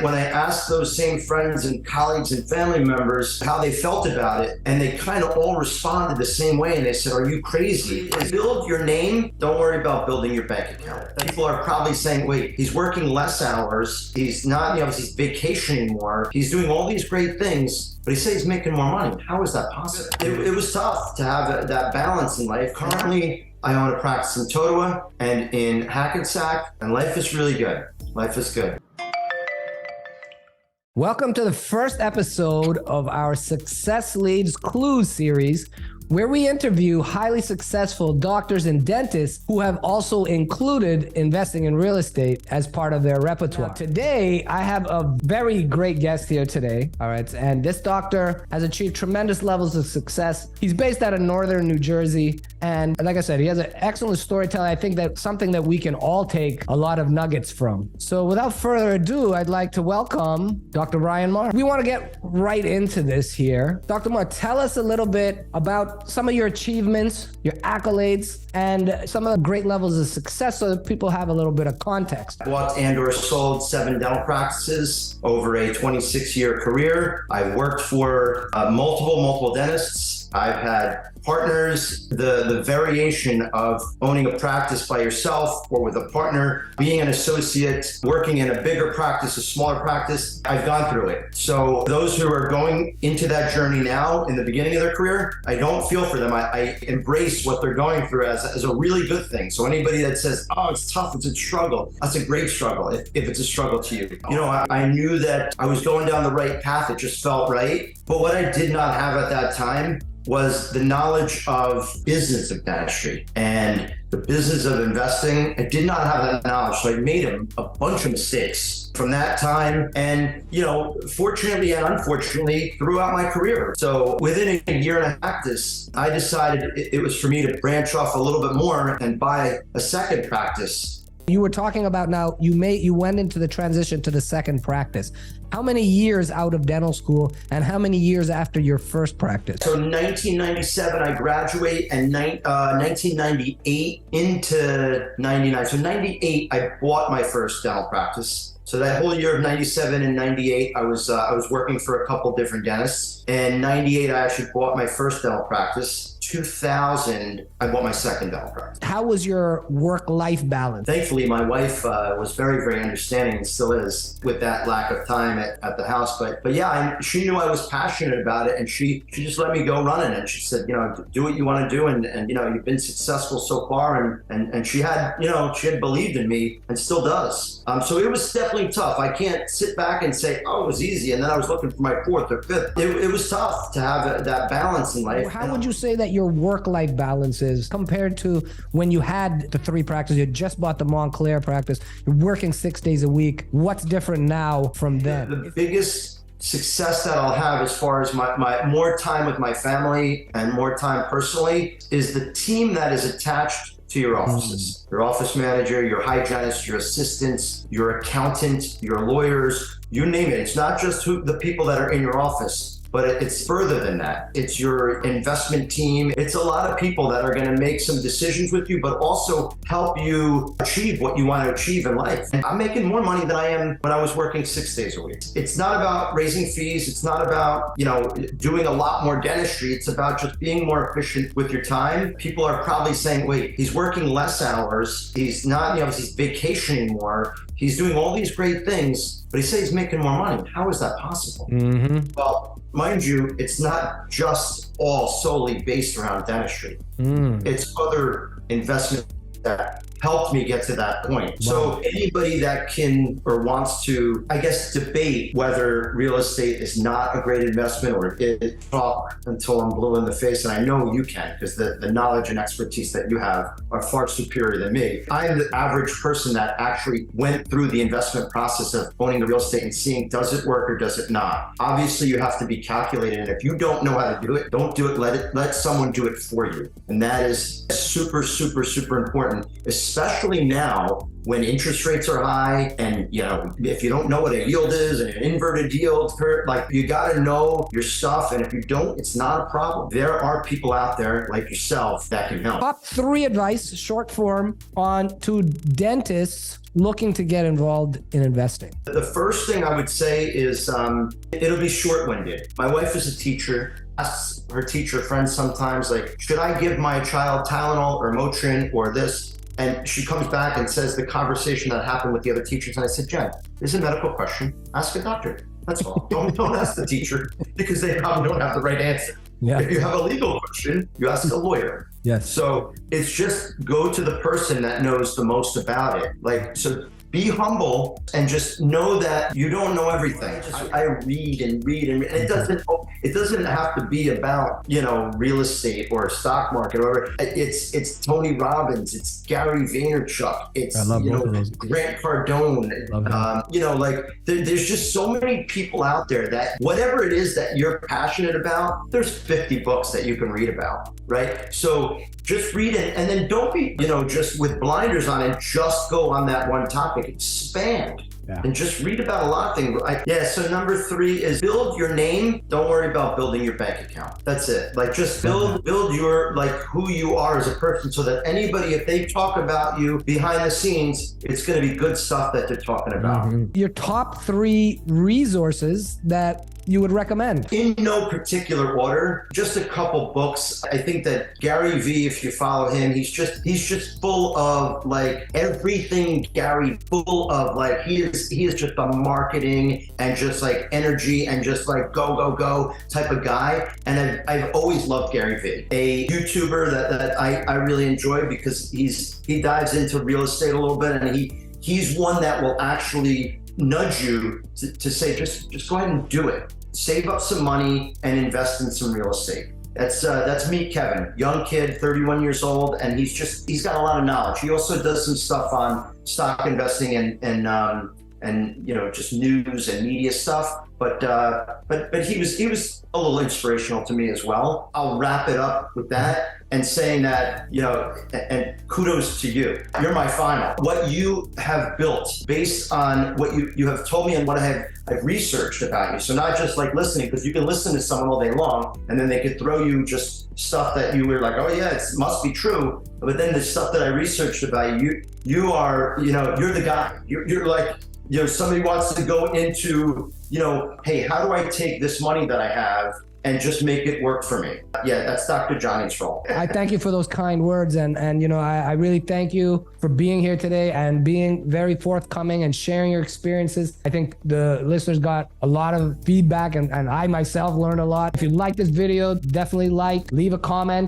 When I asked those same friends and colleagues and family members how they felt about it, and they kind of all responded the same way, and they said, are you crazy? Build your name, don't worry about building your bank account. People are probably saying, wait, he's working less hours, he's not, he's vacationing more, he's doing all these great things, but he says he's making more money. How is that possible? It was tough to have that balance in life. Currently, I own a practice in Totowa and in Hackensack, and life is really good. Life is good. Welcome to the first episode of our Success Leads Clues series, where we interview highly successful doctors and dentists who have also included investing in real estate as part of their repertoire. Now, today, I have a very great guest here today, all right? And this doctor has achieved tremendous levels of success. He's based out of northern New Jersey. And like I said, he has an excellent storytelling. I think that's something that we can all take a lot of nuggets from. So without further ado, I'd like to welcome Dr. Maher. We want to get right into this here. Dr. Maher, tell us a little bit about some of your achievements, your accolades, and some of the great levels of success so that people have a little bit of context. I bought and/or sold 7 dental practices over a 26-year career. I worked for multiple dentists. I've had partners, the variation of owning a practice by yourself or with a partner, being an associate, working in a bigger practice, a smaller practice, I've gone through it. So those who are going into that journey now in the beginning of their career, I don't feel for them. I embrace what they're going through as a really good thing. So anybody that says, oh, it's tough, it's a struggle, that's a great struggle if it's a struggle to you. I knew that I was going down the right path. It just felt right. But what I did not have at that time was the knowledge of business of dentistry and the business of investing. I did not have that knowledge, so I made a bunch of mistakes from that time and, fortunately and unfortunately throughout my career. So within a year and a half, I decided it was for me to branch off a little bit more and buy a second practice. You were talking about now, you went into the transition to the second practice. How many years out of dental school and how many years after your first practice? So 1997, I graduate, and 1998 into 99. So 98, I bought my first dental practice. So that whole year of 97 and 98, I was working for a couple different dentists. And 98, I actually bought my first dental practice. 2000, I bought my second dental practice. How was your work-life balance? Thankfully, my wife was very, very understanding and still is with that lack of time at the house. But yeah, she knew I was passionate about it, and she just let me go running. And she said, do what you want to do, and you've been successful so far. And she had believed in me and still does. So it was definitely tough. I can't sit back and say, oh, it was easy, and then I was looking for my fourth or fifth. It was tough to have that balance in life. How would you say that your work-life balance is compared to when you had the 3 practices? You just bought the Montclair practice. You're working 6 days a week. What's different now from then? The biggest success that I'll have as far as my more time with my family and more time personally is the team that is attached to your offices. Your office manager, your hygienist, your assistants, your accountant, your lawyers, you name it. It's not just the people that are in your office, but it's further than that. It's your investment team. It's a lot of people that are gonna make some decisions with you, but also help you achieve what you want to achieve in life. And I'm making more money than I am when I was working 6 days a week. It's not about raising fees. It's not about, doing a lot more dentistry. It's about just being more efficient with your time. People are probably saying, wait, he's working less hours. He's not, he's vacationing more. He's doing all these great things, but he says he's making more money. How is that possible? Mm-hmm. Well, mind you, it's not just all solely based around dentistry. It's other investments that helped me get to that point. Wow. So anybody that can or wants to, debate whether real estate is not a great investment or it talk until I'm blue in the face, and I know you can because the knowledge and expertise that you have are far superior than me. I'm the average person that actually went through the investment process of owning the real estate and seeing, does it work or does it not? Obviously, you have to be calculated, and if you don't know how to do it, don't do it. Let someone do it for you. And that is super, super, super important, especially especially now when interest rates are high, and if you don't know what a yield is and an inverted yield curve, like, you got to know your stuff, and if you don't, it's not a problem. There are people out there like yourself that can help. Top 3 advice, short form, on to dentists looking to get involved in investing. The first thing I would say is it'll be short-winded. My wife is a teacher. Asks her teacher friends sometimes, like, should I give my child Tylenol or Motrin or this? And she comes back and says the conversation that happened with the other teachers. And I said, Jen, this is a medical question. Ask a doctor. That's all. Don't ask the teacher, because they probably don't have the right answer. Yeah. If you have a legal question, you ask a lawyer. Yes. So it's just go to the person that knows the most about it. Like, so be humble and just know that you don't know everything. I read and read and read. And it doesn't have to be about, real estate or stock market or whatever. It's Tony Robbins, it's Gary Vaynerchuk, it's Grant Cardone. There's just so many people out there that whatever it is that you're passionate about, there's 50 books that you can read about, right? So just read it, and then don't be, just with blinders on and just go on that one topic. Expand. Yeah. And just read about a lot of things. So number 3 is build your name. Don't worry about building your bank account. That's it. Like, just build your, like, who you are as a person, so that anybody, if they talk about you behind the scenes, it's going to be good stuff that they're talking about. Mm-hmm. Your top 3 resources that you would recommend? In no particular order, just a couple books. I think that Gary V, if you follow him, he's just full of, like, everything Gary, full of, like, he is just a marketing and just, like, energy and just, like, go type of guy. And I've always loved Gary V, a YouTuber that I really enjoy, because he dives into real estate a little bit, and he's one that will actually nudge you to say, just go ahead and do it. Save up some money and invest in some real estate. That's me, Kevin, young kid, 31 years old, and he's got a lot of knowledge. He also does some stuff on stock investing and just news and media stuff. But he was a little inspirational to me as well. I'll wrap it up with that and saying that, and kudos to you. You're my final. What you have built based on what you have told me and what I've researched about you. So not just like listening, because you can listen to someone all day long and then they could throw you just stuff that you were like, oh yeah, it must be true. But then the stuff that I researched about you are, you're the guy. You're like, somebody wants to go into, hey, how do I take this money that I have and just make it work for me? Yeah, that's Dr. Jonny's role. I thank you for those kind words. And I really thank you for being here today and being very forthcoming and sharing your experiences. I think the listeners got a lot of feedback, and I myself learned a lot. If you like this video, definitely leave a comment.